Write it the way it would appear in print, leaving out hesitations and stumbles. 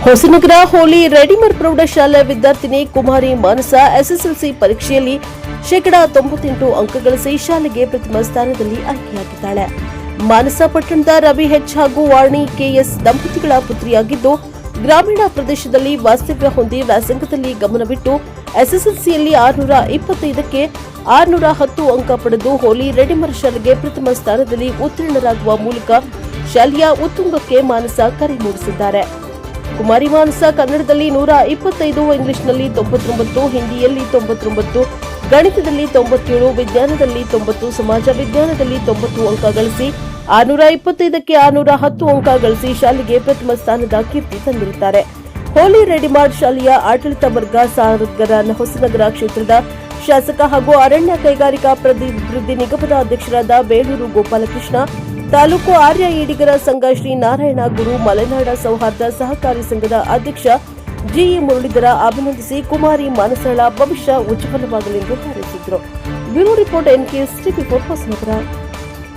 ಹೊಸನಗರ ಹೋಲಿ ರೆಡಿಮರ್ ಪ್ರೌಢಶಾಲೆ ವಿದ್ಯಾರ್ಥಿನಿ ಕುಮಾರಿ ಮಾನಸ ಎಸ್ಎಸ್ಎಲ್ಸಿ ಪರೀಕ್ಷೆಯಲ್ಲಿ ಶೇಕಡಾ 98 ಅಂಕ ಗಳಿಸಿ ಶಾಲೆಗೆ ಪ್ರಥಮ ಸ್ಥಾನದಲ್ಲಿ ಆಯ್ಕೆಯಾಗಿದ್ದಾಳೆ. ಮಾನಸ ಪಟ್ಟಣದ ರವಿ ಎಚ್ ಹಾಗೂ ವಾಣಿ ಕೆಎಸ್ ದಂಪತಿಗಳ ಪುತ್ರಿಯಾಗಿದ್ದು, ಗ್ರಾಮೀಣ ಪ್ರದೇಶದಲ್ಲಿ ವಾಸ್ತವ್ಯ ಹೊಂದಿ ವ್ಯಾಸಂಗದಲ್ಲಿ ಗಮನವಿಟ್ಟು ಎಸ್ಎಸ್ಎಲ್ಸಿಯಲ್ಲಿ 625ಕ್ಕೆ 610 ಅಂಕ ಪಡೆದು ಹೋಲಿ ರೆಡಿಮರ್ ಶಾಲೆಗೆ ಪ್ರಥಮ ಸ್ಥಾನದಲ್ಲಿ ಉತ್ತೀರ್ಣರಾಗುವ ಮೂಲಕ ಶಾಲೆಯ ಉತ್ತುಂಗಕ್ಕೆ ಮಾನಸ ಕರೆ ಮೂಡಿಸಿದ್ದಾರೆ. ಕುಮಾರಿ ಮಾನಸ ಕನ್ನಡದಲ್ಲಿ 125, ಇಂಗ್ಲಿಷ್ನಲ್ಲಿ 99, ಹಿಂದಿಯಲ್ಲಿ 99, ಗಣಿತದಲ್ಲಿ 97, ವಿಜ್ಞಾನದಲ್ಲಿ 90, ಸಮಾಜ ವಿಜ್ಞಾನದಲ್ಲಿ 90 ಅಂಕ ಗಳಿಸಿ 625ಕ್ಕೆ 610 ಅಂಕ ಗಳಿಸಿ ಶಾಲೆಗೆ ಪ್ರಥಮ ಸ್ಥಾನದ ಕೀರ್ತಿ ತಂದಿರುತ್ತಾರೆ. ಹೋಲಿ ರೆಡಿಮಾರ್ಡ್ ಶಾಲೆಯ ಆಡಳಿತ ವರ್ಗ ಹೊಸನಗರ ಕ್ಷೇತ್ರದ ಶಾಸಕ ಹಾಗೂ ಅರಣ್ಯ ಕೈಗಾರಿಕಾ ಅಭಿವೃದ್ಧಿ ನಿಗಮದ ಅಧ್ಯಕ್ಷರಾದ ಬೇಳೂರು ಗೋಪಾಲಕೃಷ್ಣ, ತಾಲೂಕು ಆರ್ಯ ಈಡಿಗರ ಸಂಘ ಶ್ರೀ ನಾರಾಯಣ ಗುರು, ಮಲೆನಾಡ ಸೌಹಾರ್ದ ಸಹಕಾರಿ ಸಂಘದ ಅಧ್ಯಕ್ಷ ಜಿಇ ಮುರಳೀಧರ ಅಭಿನಂದಿಸಿ ಕುಮಾರಿ ಮಾನಸಳ ಭವಿಷ್ಯ ಉಜ್ವಲವಾಗಲೆಂದು ಹಾರೈಸಿದರು. Bureau report NKS TV4 Hosanagara.